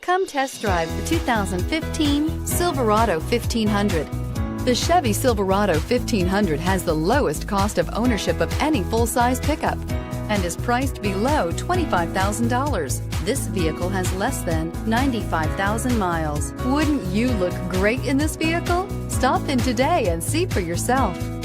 Come test drive the 2015 Silverado 1500. The Chevy Silverado 1500 has the lowest cost of ownership of any full-size pickup and is priced below $25,000. This vehicle has less than 95,000 miles. Wouldn't you look great in this vehicle? Stop in today and see for yourself.